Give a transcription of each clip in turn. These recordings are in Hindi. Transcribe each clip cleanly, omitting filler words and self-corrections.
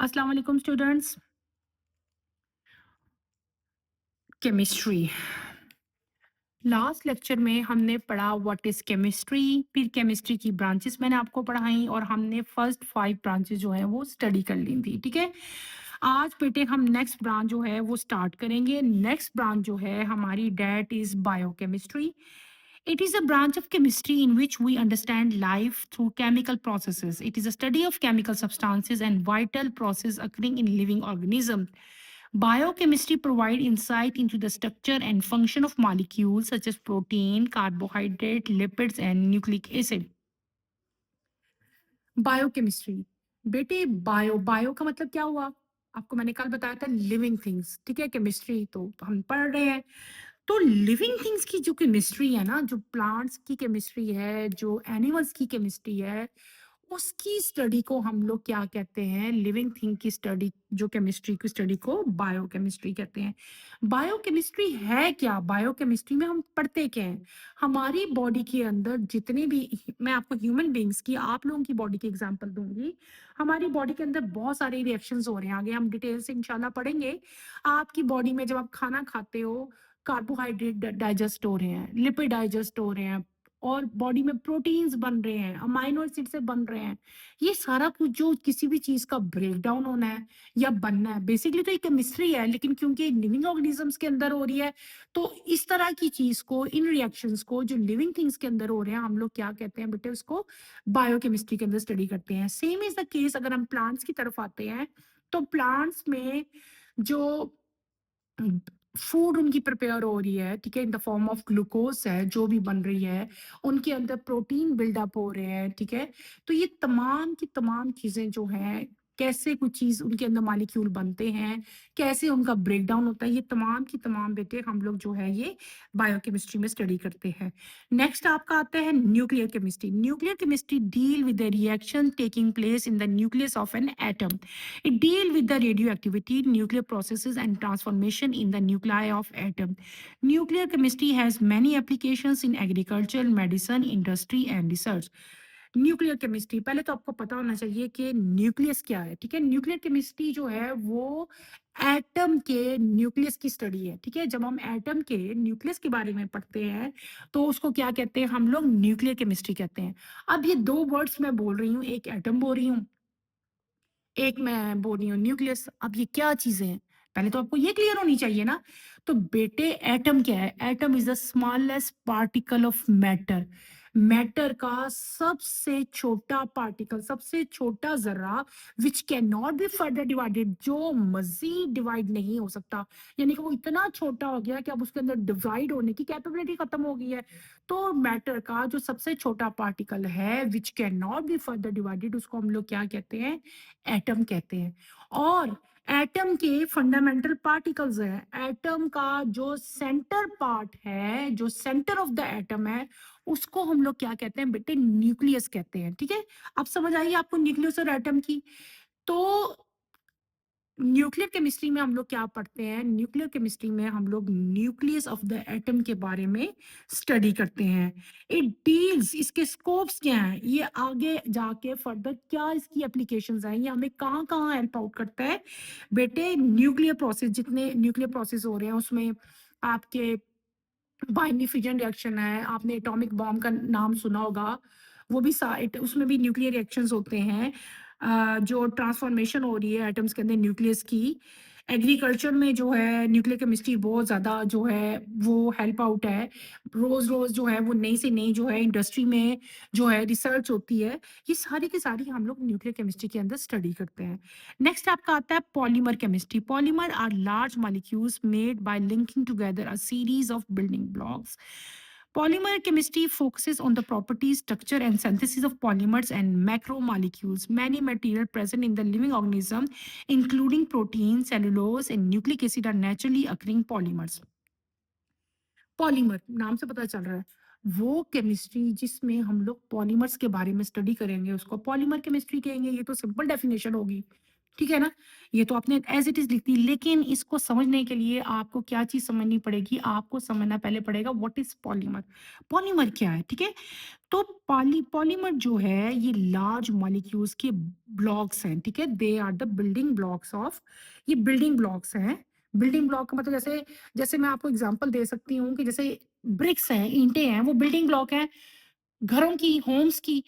अस्सलाम वालेकुम स्टूडेंट्स। केमिस्ट्री लास्ट लेक्चर में हमने पढ़ा व्हाट इज केमिस्ट्री। फिर केमिस्ट्री की ब्रांचेस मैंने आपको पढ़ाई और हमने फर्स्ट 5 ब्रांचेस जो है वो स्टडी कर ली थी। ठीक है, आज बेटे हम नेक्स्ट ब्रांच जो है वो स्टार्ट करेंगे। नेक्स्ट ब्रांच जो है हमारी that is biochemistry. It is a branch of chemistry in which we understand life through chemical processes. It is a study of chemical substances and vital processes occurring in living organisms. Biochemistry provides insight into the structure and function of molecules such as protein, carbohydrate, lipids, and nucleic acid. Biochemistry बेटे, बायो का मतलब क्या हुआ? आपको मैंने कल बताया था लिविंग थिंग्स। ठीक है, केमिस्ट्री तो हम पढ़ रहे हैं। तो लिविंग थिंग्स की जो केमिस्ट्री है ना, जो प्लांट्स की केमिस्ट्री है, जो एनिमल्स की केमिस्ट्री है, उसकी स्टडी को हम लोग क्या कहते हैं? लिविंग थिंग की स्टडी, जो केमिस्ट्री की स्टडी को बायोकेमिस्ट्री कहते हैं। बायोकेमिस्ट्री है क्या? बायोकेमिस्ट्री में हम पढ़ते क्या हैं? हमारी बॉडी के अंदर जितने भी, मैं आपको ह्यूमन बीइंग्स की, आप लोगों की बॉडी की एग्जांपल दूंगी। हमारी बॉडी के अंदर बहुत सारे रिएक्शंस हो रहे हैं, आगे हम डिटेल से इंशाल्लाह पढ़ेंगे। आपकी बॉडी में जब आप खाना खाते हो, कार्बोहाइड्रेट डाइजेस्ट हो रहे हैं, लिपिड डाइजेस्ट हो रहे हैं, और बॉडी में प्रोटीन्स बन रहे हैं, अमाइनो एसिड से बन रहे हैं। ये सारा कुछ जो किसी भी चीज का ब्रेक डाउन होना है या बनना है, बेसिकली तो ये केमिस्ट्री है, लेकिन क्योंकि लिविंग ऑर्गेनिजम्स के अंदर हो रही है, तो इस तरह की चीज को, इन रिएक्शंस को जो लिविंग थिंग्स के अंदर हो रहे हैं, हम लोग क्या कहते हैं बेटे? उसको बायोकेमिस्ट्री के अंदर स्टडी करते हैं। सेम इज द केस अगर हम प्लांट्स की तरफ आते हैं, तो प्लांट्स में जो फूड उनकी प्रिपेयर हो रही है, ठीक है, in the form of glucose है जो भी बन रही है, उनके अंदर प्रोटीन बिल्डअप हो रहे हैं। ठीक है, तो ये तमाम की तमाम चीजें जो हैं, कैसे कुछ चीज उनके अंदर मॉलिक्यूल बनते हैं, कैसे उनका ब्रेक डाउन होता है, ये तमाम की तमाम बेटे हम लोग जो है ये बायोकेमिस्ट्री में स्टडी करते हैं। नेक्स्ट आपका आता है nuclear chemistry. Nuclear chemistry deal with the reaction taking place in the nucleus of an atom. It deal with the radioactivity, nuclear processes, and transformation in the nuclei of atom. Nuclear chemistry has many applications in agriculture, medicine, industry, and research. Nuclear chemistry, पहले तो आपको पता होना चाहिए कि न्यूक्लियस क्या है। ठीक है, न्यूक्लियर केमिस्ट्री जो है वो एटम के न्यूक्लियस की स्टडी है। ठीक है, जब हम एटम के न्यूक्लियस के बारे में पढ़ते हैं, तो उसको क्या कहते हैं? हम लोग न्यूक्लियर केमिस्ट्री कहते हैं। अब ये दो वर्ड्स मैं बोल रही हूँ, एक एटम बोल रही हूँ, एक मैं बोल रही हूँ न्यूक्लियस। अब ये क्या चीजें हैं? पहले तो आपको ये क्लियर होनी चाहिए ना। तो बेटे एटम क्या है? Atom is the smallest particle of matter. Matter का सबसे छोटा पार्टिकल, सबसे छोटा जर्रा, which can not be further divided, जो मजीद डिवाइड नहीं हो सकता। यानी कि वो इतना छोटा हो गया कि अब उसके अंदर डिवाइड होने की कैपेबिलिटी खत्म हो गई है। तो मैटर का जो सबसे छोटा पार्टिकल है, विच can not be further divided, उसको हम लोग क्या कहते हैं? एटम कहते हैं। और एटम के फंडामेंटल पार्टिकल्स हैं। एटम का जो सेंटर पार्ट है, जो सेंटर ऑफ द एटम है, उसको हम लोग क्या कहते हैं बेटे? न्यूक्लियस कहते हैं। ठीक है, अब समझ आइए आपको न्यूक्लियस और एटम की। तो न्यूक्लियर केमिस्ट्री में हम लोग क्या पढ़ते हैं? न्यूक्लियर केमिस्ट्री में हम लोग न्यूक्लियस ऑफ द एटम के बारे में स्टडी करते हैं। इट डील्स, इसके स्कोप्स क्या हैं, ये आगे जाके फर्दर क्या इसकी एप्लीकेशंस हैं, ये हमें कहाँ कहाँ हेल्प आउट करता है बेटे? न्यूक्लियर प्रोसेस, जितने न्यूक्लियर प्रोसेस हो रहे हैं उसमें आपके बाइनरी फिजन रिएक्शन है, आपने एटॉमिक बॉम्ब का नाम सुना होगा, वो भी उसमें भी न्यूक्लियर रिएक्शंस होते हैं। जो ट्रांसफॉर्मेशन हो रही है एटम्स के अंदर न्यूक्लियस की, एग्रीकल्चर में जो है न्यूक्लियर केमिस्ट्री बहुत ज़्यादा जो है वो हेल्प आउट है। रोज़ रोज़ जो है वो नई से नई जो है इंडस्ट्री में जो है रिसर्च होती है। ये सारी की सारी हम लोग न्यूक्लियर केमिस्ट्री के अंदर स्टडी करते हैं। नेक्स्ट आपका आता है polymer chemistry. Polymer are large molecules made by linking together a series of building blocks. Polymer chemistry focuses on the properties, structure, and synthesis of polymers and macromolecules. Many materials present in the living organism, including protein, cellulose, and nucleic acid, are naturally occurring polymers. Polymer नाम से पता चल रहा है, वो केमिस्ट्री जिसमें हम लोग पॉलीमर्स के बारे में स्टडी करेंगे, उसको पॉलीमर केमिस्ट्री कहेंगे। ये तो सिंपल डेफिनेशन होगी। ठीक है ना? ये तो आपने एज़ इट इज़ लिख दी, लेकिन इसको समझने के लिए आपको क्या चीज़ समझनी पड़ेगी? आपको समझना पहले पड़ेगा व्हाट इज़ पॉलीमर? पॉलीमर क्या है, ठीक है? तो पॉलीमर जो है ये लार्ज मॉलिक्यूल्स के ब्लॉक्स हैं, ठीक है? They are the building blocks of, ये बिल्डिंग ब्लॉक्स हैं। बिल्डिंग ब्लॉक का मतलब जैसे जैसे मैं आपको एग्ज़ाम्पल दे सकती हूँ कि जैसे ब्रिक्स हैं, ईंटें हैं, वो बिल्डिंग ब्लॉक हैं, घरों की, होम्स की।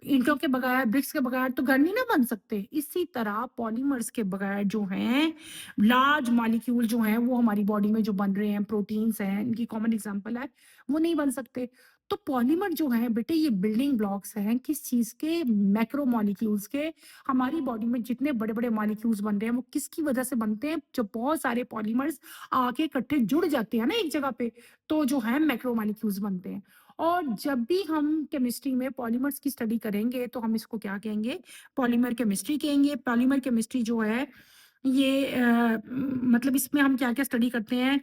ईंटों के बगैर, ब्रिक्स के बगैर तो घर नहीं ना बन सकते। इसी तरह पॉलीमर्स के बगैर जो हैं, लार्ज मॉलिक्यूल जो हैं, वो हमारी बॉडी में जो बन रहे हैं, प्रोटीन्स हैं, इनकी कॉमन एग्ज़ाम्पल है, वो नहीं बन सकते। तो पॉलीमर जो हैं बेटे, ये बिल्डिंग ब्लॉक्स हैं किस चीज़ के? मैक्रो मॉलिक्यूल्स के। हमारी बॉडी में जितने बड़े-बड़े मॉलिक्यूल्स बन रहे हैं, वो किसकी वजह से बनते हैं? जब बहुत सारे पॉलीमर्स आके इकट्ठे जुड़ जाते हैं ना एक जगह पे, तो जो है मैक्रो मॉलिक्यूल्स बनते हैं। और जब भी हम केमिस्ट्री में पॉलीमर्स की स्टडी करेंगे तो हम इसको क्या कहेंगे? पॉलीमर केमिस्ट्री कहेंगे। पॉलीमर केमिस्ट्री जो है ये मतलब इसमें हम क्या-क्या स्टडी करते हैं?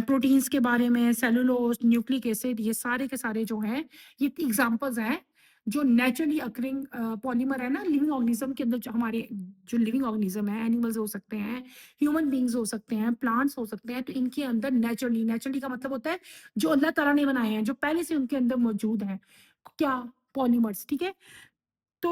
प्रोटीन्स के बारे में, सेलुलोज, न्यूक्लिक एसिड, ये सारे के सारे जो हैं, ये एग्ज़ाम्पल्स हैं जो नेचुरली अकरिंग पॉलीमर है ना, लिविंग ऑर्गेनिज़्म के अंदर जो हमारे जो लिविंग ऑर्गेनिज़्म है, एनिमल्स हो सकते हैं, ह्यूमन बीइंग्स हो सकते हैं, प्लांट्स हो सकते हैं, तो इनके अंदर नेचुरली का मतलब होता है जो अल्लाह ताला ने बनाए हैं, जो पहले से उनके अंदर मौजूद हैं। क्या? पॉलीमर्स, ठीक है? तो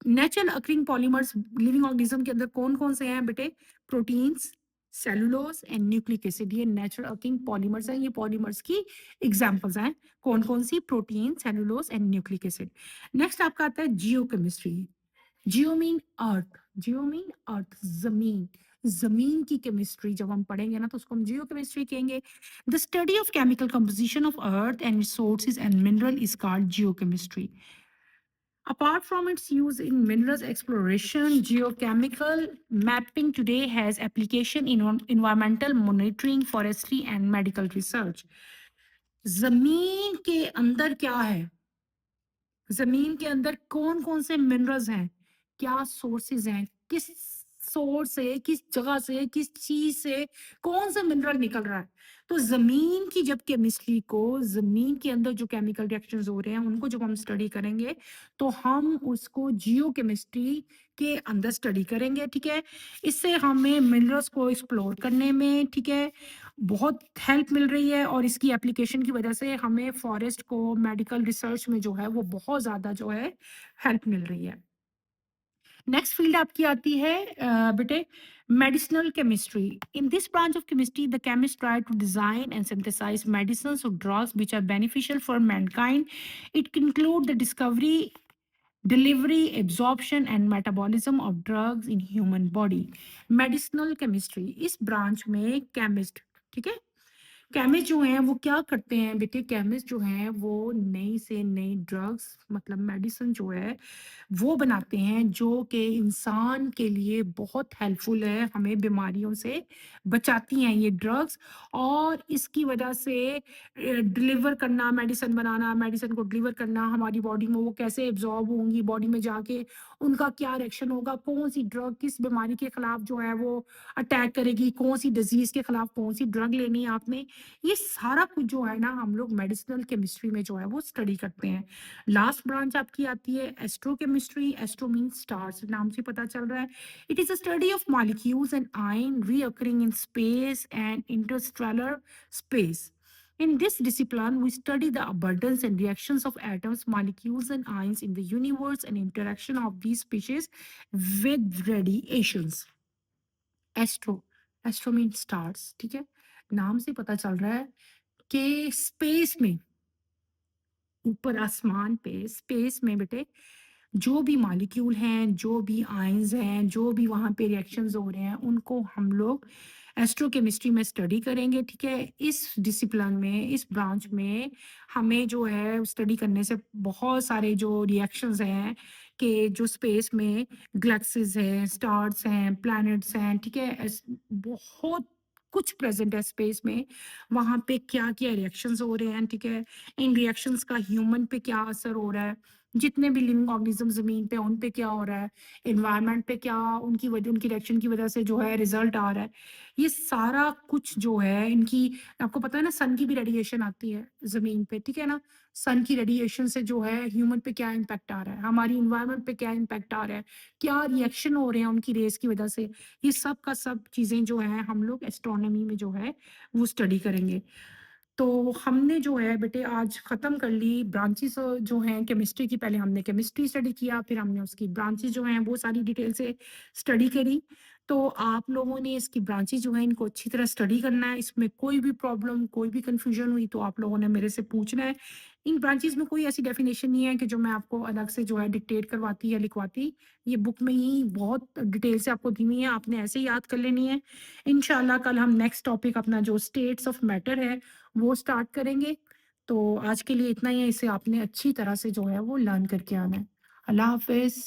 natural occurring polymers living organism के अंदर कौन-कौन से हैं बेटे? Proteins, cellulose and nucleic acid, ये नेचुरल अकरिंग पॉलीमर्स हैं। ये पॉलीमर्स की एग्जांपल्स हैं। कौन-कौन सी? Protein, cellulose and nucleic acid. Next आपका आता है geochemistry. Geo mean earth, geo mean earth, ज़मीन। ज़मीन की केमिस्ट्री जब हम पढ़ेंगे ना तो उसको हम जियोकेमिस्ट्री कहेंगे। The study of chemical composition of earth and resources and mineral is called geochemistry. Apart from its use in minerals exploration, geochemical mapping today has application in environmental monitoring, forestry and medical research. जमीन के अंदर क्या है? ज़मीन के अंदर कौन-कौन से मिनरल्स हैं? क्या सोर्सेज़ हैं? किस सोर्स से, किस जगह से, किस चीज़ से कौन-सा मिनरल निकल रहा है? तो ज़मीन की जब केमिस्ट्री को, ज़मीन के अंदर जो केमिकल रिएक्शंस हो रहे हैं, उनको जब हम स्टडी करेंगे, तो हम उसको जियोकेमिस्ट्री के अंदर स्टडी करेंगे, ठीक है? इससे हमें मिनरल्स को एक्सप्लोर करने में, ठीक है, बहुत हेल्प मिल रही है और इसकी एप्लीकेशन की वजह से हमें फॉरेस्ट को मेडिकल रिसर्च में जो है वो बहुत ज़्यादा जो है हेल्प मिल रही है। नेक्स्ट फील्ड आपकी आती है बेटे medicinal chemistry. In this branch of chemistry the chemist try to design and synthesize medicine और drugs which are beneficial for mankind. It include the discovery, delivery, absorption and metabolism of drugs in human body। Medicinal chemistry, इस ब्रांच में केमिस्ट, ठीक है, केमिस्ट जो हैं वो क्या करते हैं बेटे? केमिस्ट जो हैं वो नई से नई ड्रग्स मतलब मेडिसिन जो है वो बनाते हैं जो कि इंसान के लिए बहुत हेल्पफुल है, हमें बीमारियों से बचाती हैं ये ड्रग्स। और इसकी वजह से डिलीवर करना, मेडिसिन बनाना, मेडिसिन को डिलीवर करना हमारी बॉडी में, वो कैसे एब्जॉर्ब होंगी बॉडी में जाके, उनका क्या रिएक्शन होगा, कौन सी ड्रग किस बीमारी के खिलाफ जो है वो अटैक करेगी, कौन सी डिजीज के खिलाफ कौन सी ड्रग लेनी है आपने, ये सारा कुछ जो है ना हम लोग मेडिसिनल केमिस्ट्री में जो है वो स्टडी करते हैं। लास्ट ब्रांच आपकी आती है एस्ट्रोकेमिस्ट्री। एस्ट्रो मीन स्टार्स, नाम से पता चल रहा है। It is a study of molecules and ion recurring in space and Interstellar space. In this discipline, we study the abundance and reactions of atoms, molecules, and ions in the universe and interaction of these species with radiations. Astro, astro mean stars, ठीक है? नाम से पता चल रहा है कि स्पेस में, ऊपर आसमान पे, स्पेस में बेटे जो भी मॉलिक्यूल हैं, जो भी आयंस हैं, जो भी वहाँ पे रिएक्शंस हो रहे हैं, उनको हम लोग एस्ट्रोकेमिस्ट्री में स्टडी करेंगे, ठीक है? इस डिसिप्लिन में, इस ब्रांच में हमें जो है स्टडी करने से बहुत सारे जो रिएक्शंस हैं कि जो स्पेस में गैलेक्सीज़ हैं, स्टार्स हैं, प्लैनेट्स हैं, ठीक है? बहुत कुछ प्रेज़ेंट है स्पेस में, वहाँ पे क्या-क्या रिएक्शंस हो रहे हैं, ठीक है? इन रिएक्शंस का ह्यूमन पे क्या असर हो रहा है, जितने भी लिविंग ऑर्गेनिज़्म ज़मीन पे उन पे क्या हो रहा है, एनवायरनमेंट पे क्या उनकी रिएक्शन की वज़ह से जो है रिज़ल्ट आ रहा है। ये सारा कुछ जो है इनकी आपको पता है ना सन की भी रेडिएशन आती है ज़मीन पे, ठीक है ना? सन की रेडिएशन से जो है ह्यूमन पे क्या इम्पैक्ट आ रहा है, हमारी एनवायरनमेंट पे क्या इम्पैक्ट आ रहा है, क्या रिएक्शन हो रहे हैं उनकी रेज़ की वज़ह से, ये सब का सब चीज़ें जो हैं हम लोग एस्ट्रोनॉमी में जो है वो स्टडी करेंगे। तो हमने जो है बेटे आज ख़त्म कर ली ब्रांचेस जो हैं केमिस्ट्री की। पहले हमने केमिस्ट्री स्टडी किया, फिर हमने उसकी ब्रांचेस जो हैं वो सारी डिटेल से स्टडी करी। तो आप लोगों ने इसकी ब्रांचेस जो हैं इनको अच्छी तरह स्टडी करना है। इसमें कोई भी प्रॉब्लम, कोई भी कन्फ्यूजन हुई तो आप लोगों ने मेरे से पूछना है। इन ब्रांचेस में कोई ऐसी डेफिनेशन नहीं है कि जो मैं आपको अलग से जो है डिक्टेट करवाती या लिखवाती। ये बुक में ही बहुत डिटेल से आपको दी हुई है, आपने ऐसे ही याद कर लेनी है। इंशाल्लाह कल हम नेक्स्ट टॉपिक अपना जो स्टेट्स ऑफ मैटर है वो स्टार्ट करेंगे। तो आज के लिए इतना ही है, इसे आपने अच्छी तरह से जो है वो लर्न करके आना है। अल्लाह हाफ़िज़।